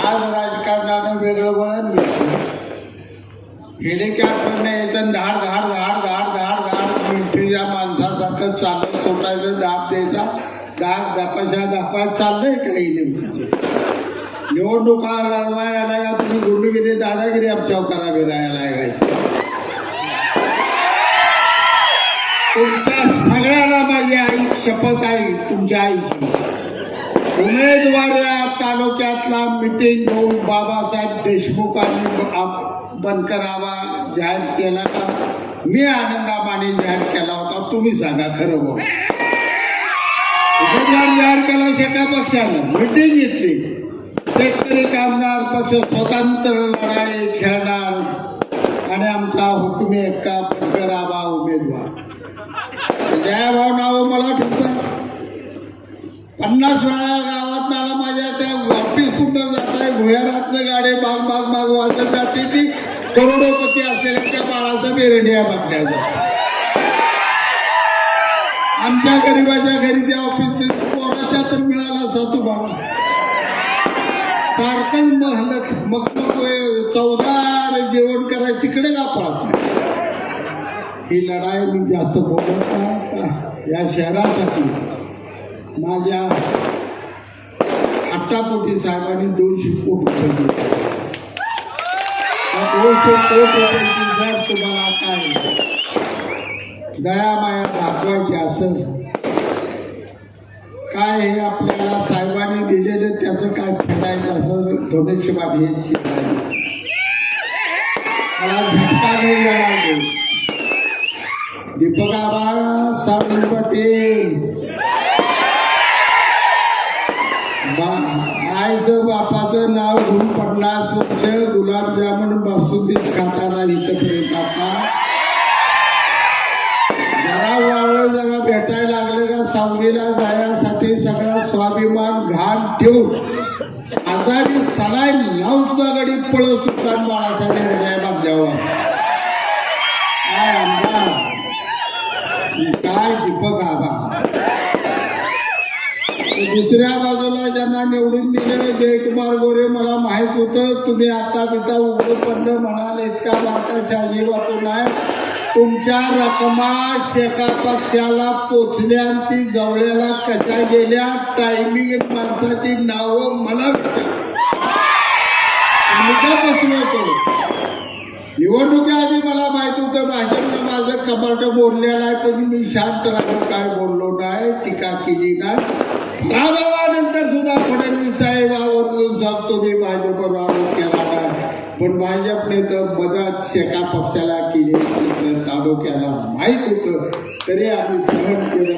आज राजकारणानं वेगळं वळण घेतलं. हेलिकॉप्टरने यायचं धाड धाड धाड धाड धाड धाड मिलिटरीच्या माणसासारखं चालत सोडायचं, दाब द्यायचा, दापायचा चाललंय काही नेमकं. निवडणुका लढवायला या तुम्ही गुंडगिरी दादागिरी आमच्यावर करावी राहायला काय. तुमच्या सगळ्याला माझी आई शपथ आहे, तुमच्या आईची. उमेदवार या तालुक्यातला मिटिंग घेऊन बाबासाहेब देशमुखांनी बनकरावा जाहीर केला का मी आनंदामाने जाहीर केला होता? तुम्ही सांगा खरं बोल. उमेदवार जाहीर केला शेका पक्षानं, मिटिंग घेतली. शेतकरी कामगार पक्ष स्वतंत्र लढाई खेळणार आणि आमचा हुकुमी एक्का बनकरावा उमेदवार. जयाभाऊ नाव मला ठेवतात. 50 वेळा गावात नाला माझ्या त्या ऑफिस कुठं जात आहे, भुयारातलं गाडी बाग बाग बाग वाजत जाते. ती करोडोपती असलेल्या त्या बाळाचा बेरंडिया बघण्याचा. आमच्या गरीबाच्या घरी त्या ऑफिस पोराच्या तर मिळाला असा तुम्हाला. सारखंच मग 14 जेवण करायचं तिकडे का पळत. ही लढाई मी जास्त बोलत नाही. या शहरासाठी माझ्या अट्टापोटी साहेबांनी 200 कोटी रुपये दिले. 200 कोटी रुपयाची जर तुम्हाला काय दयामाया दाखवायची असेल काय, हे आपल्याला साहेबांनी दिलेले त्याचं काय फेडायचं असं धनुष्यबाण यांची मला झटका नाही लागला. दीपक आबा, सावंत पटेल, आईचं बापाचं नाव घेऊन 50 वर्ष गुलाबजामुन बासुंदीच खाताना इथपर्यंत आता जरा वाळलं जरा भेटायला लागले का सांगलीला जाण्यासाठी सगळा स्वाभिमान घाण ठेवून आजारी सलाईन लावून सुद्धा गडी पळत सुटतात बाळासाहेब निर्णय बांधल्यावर. काय आमदार, काय दीपक आबा. दुसऱ्या बाजूला ज्यांना निवडून दिले जयकुमार गोरे, मला माहित होतं तुम्ही आता पिता उघडं पडलं म्हणाल. इतका बारका शाजी बापू नाही. तुमच्या रकमा शेका पक्षाला पोचल्या आणि ती जवळ्याला कशा गेल्या टायमिंग माणसाची नावं मला बसलो होतो. निवडणुकीआधी मला माहित होतं भाजपनं माझं कपाट बोललेलं आहे, पण मी शांत राहून काय बोललो नाही, टीका केली नाही. पराभवानंतर सुद्धा फडणवीस साहेब आवर्जून सांगतो मी भाजपवर आरोप केला नाही, पण भाजपने तर मदत शेका पक्षाला केली तालुक्याला माहित होतं तरी आम्ही सहन केलं.